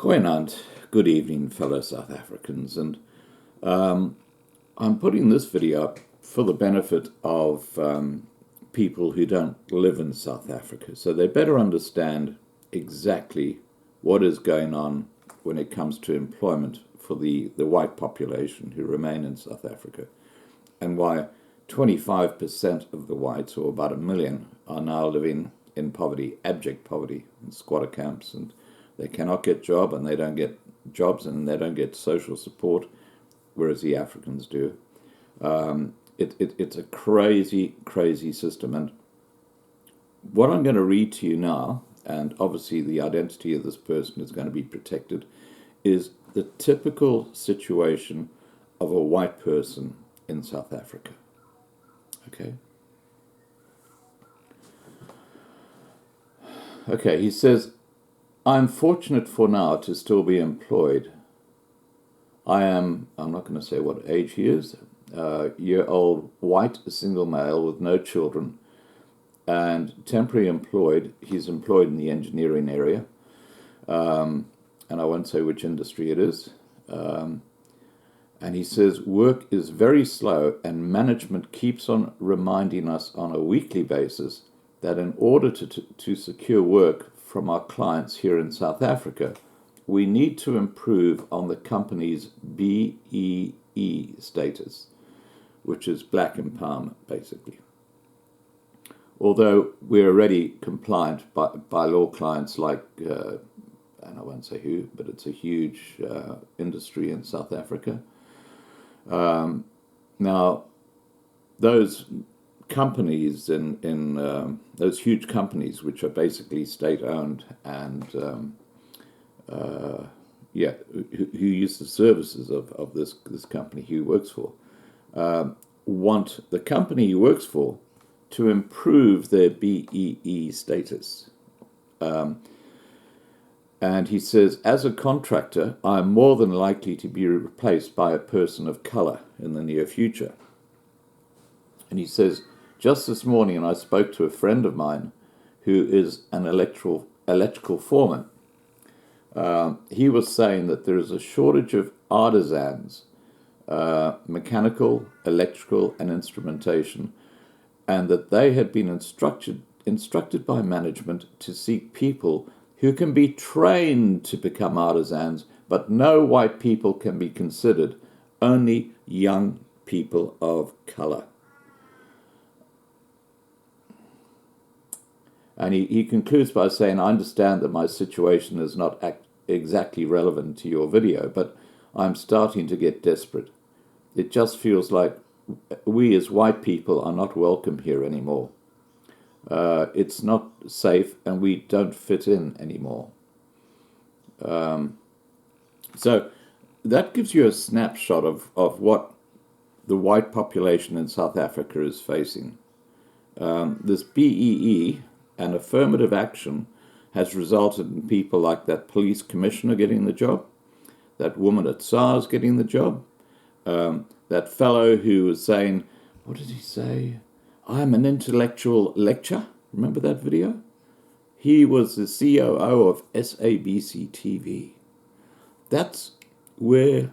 Goeienaand, good evening, fellow South Africans, and I'm putting this video up for the benefit of people who don't live in South Africa, so they better understand exactly what is going on when it comes to employment for the white population who remain in South Africa, and why 25% of the whites, or about 1 million, are now living in poverty, abject poverty, in squatter camps, and they cannot get jobs, and they don't get jobs, and they don't get social support, whereas the Africans do. It's a crazy, crazy system. And what I'm going to read to you now, and obviously the identity of this person is going to be protected, is the typical situation of a white person in South Africa. Okay? Okay, he says, I'm fortunate for now to still be employed. I'm not going to say what age he is, year-old, white, single male with no children, and temporary employed. He's employed in the engineering area, and I won't say which industry it is. And he says, work is very slow, and management keeps on reminding us on a weekly basis that in order to secure work from our clients here in South Africa, we need to improve on the company's BEE status, which is black empowerment, basically. Although we're already compliant by law clients like, and I won't say who, but it's a huge industry in South Africa. Now, those companies in those huge companies, which are basically state-owned and who use the services of this company he works for, want the company he works for to improve their BEE status. And he says, as a contractor, I'm more than likely to be replaced by a person of color in the near future. And he says, just this morning I spoke to a friend of mine who is an electrical foreman. He was saying that there is a shortage of artisans, mechanical, electrical, and instrumentation, and that they had been instructed by management to seek people who can be trained to become artisans, but no white people can be considered, only young people of color. And he concludes by saying, I understand that my situation is not exactly relevant to your video, but I'm starting to get desperate. It just feels like we as white people are not welcome here anymore. It's not safe, and we don't fit in anymore. So that gives you a snapshot of what the white population in South Africa is facing. This BEE, and affirmative action, has resulted in people like that police commissioner getting the job, that woman at SARS getting the job, that fellow who was saying, what did he say? I'm an intellectual lecturer. Remember that video? He was the COO of SABC TV. That's where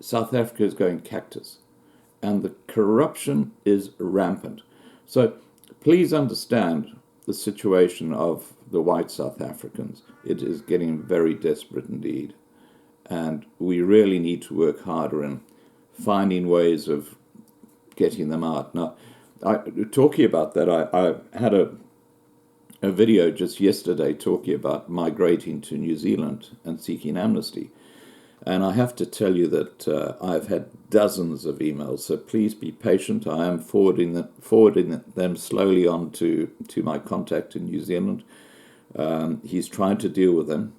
South Africa is going cactus. And the corruption is rampant. So please understand the situation of the white South Africans. It is getting very desperate indeed. And we really need to work harder in finding ways of getting them out. Now, talking about that, I had a video just yesterday talking about migrating to New Zealand and seeking amnesty. And I have to tell you that I've had dozens of emails, so please be patient. I am forwarding them slowly on to my contact in New Zealand. He's trying to deal with them.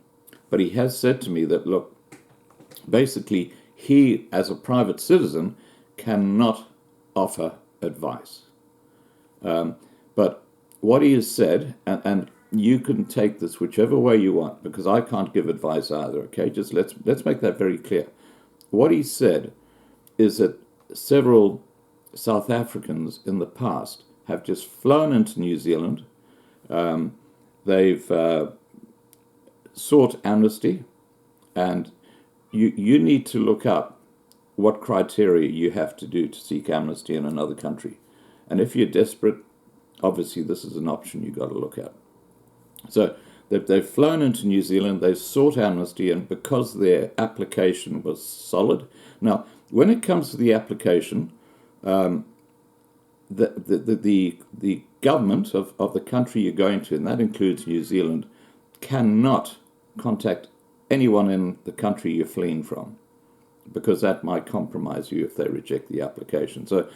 But he has said to me that, look, basically, he, as a private citizen, cannot offer advice. But what he has said, and you can take this whichever way you want, because I can't give advice either, okay? Just let's make that very clear. What he said is that several South Africans in the past have just flown into New Zealand. They've sought amnesty, And you need to look up what criteria you have to do to seek amnesty in another country. And if you're desperate, obviously this is an option you've got to look at. So they've flown into New Zealand, they've sought amnesty, and because their application was solid. Now, when it comes to the application, the government of the country you're going to, and that includes New Zealand, cannot contact anyone in the country you're fleeing from, because that might compromise you if they reject the application. So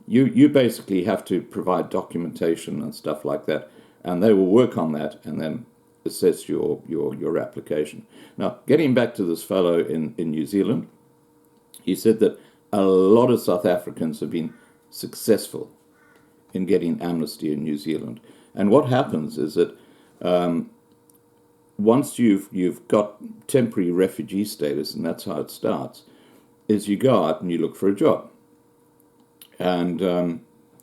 you basically have to provide documentation and stuff like that, and they will work on that and then assess your application. Now, getting back to this fellow in New Zealand, he said that a lot of South Africans have been successful in getting amnesty in New Zealand. And what happens is that once you've got temporary refugee status, and that's how it starts, is you go out and you look for a job. And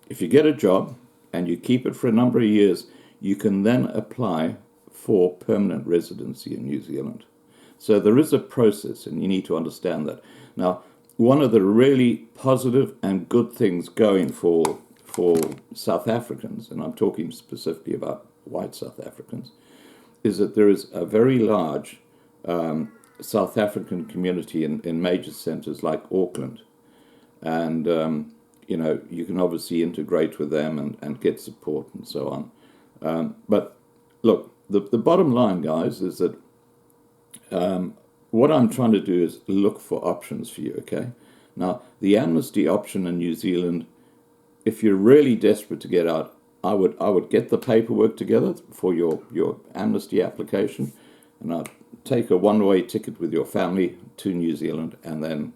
if you get a job and you keep it for a number of years, you can then apply for permanent residency in New Zealand. So there is a process, and you need to understand that. Now, one of the really positive and good things going for South Africans, and I'm talking specifically about white South Africans, is that there is a very large South African community in major centres like Auckland. And, you can obviously integrate with them and get support and so on. But look, the bottom line, guys, is that what I'm trying to do is look for options for you, okay? Now, the amnesty option in New Zealand, if you're really desperate to get out, I would get the paperwork together for your amnesty application, and I'd take a one-way ticket with your family to New Zealand and then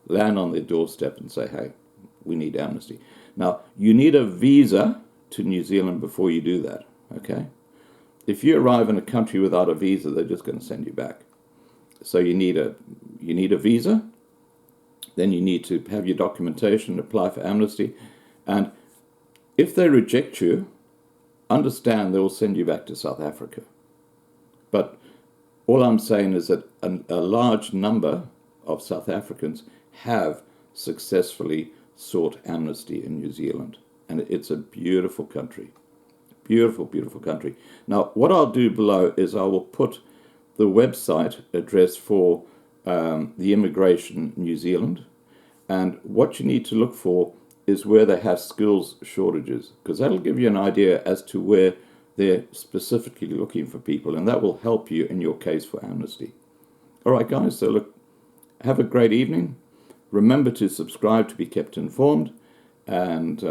land on their doorstep and say, hey, we need amnesty. Now, you need a visa to New Zealand before you do that, okay? If you arrive in a country without a visa, they're just going to send you back. So you need a visa, then you need to have your documentation, apply for amnesty, and if they reject you, understand they will send you back to South Africa. But all I'm saying is that a large number of South Africans have successfully sought amnesty in New Zealand, and it's a beautiful country. Beautiful, beautiful country. Now, what I'll do below is I will put the website address for the Immigration New Zealand, and what you need to look for is where they have skills shortages, because that'll give you an idea as to where they're specifically looking for people, and that will help you in your case for amnesty. All right, guys, so look, have a great evening. Remember to subscribe to be kept informed, and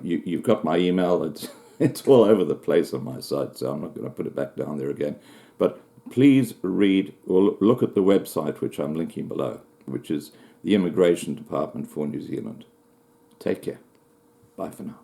you've got my email. It's all over the place on my site, so I'm not going to put it back down there again. But please read or look at the website, which I'm linking below, which is the Immigration Department for New Zealand. Take care. Bye for now.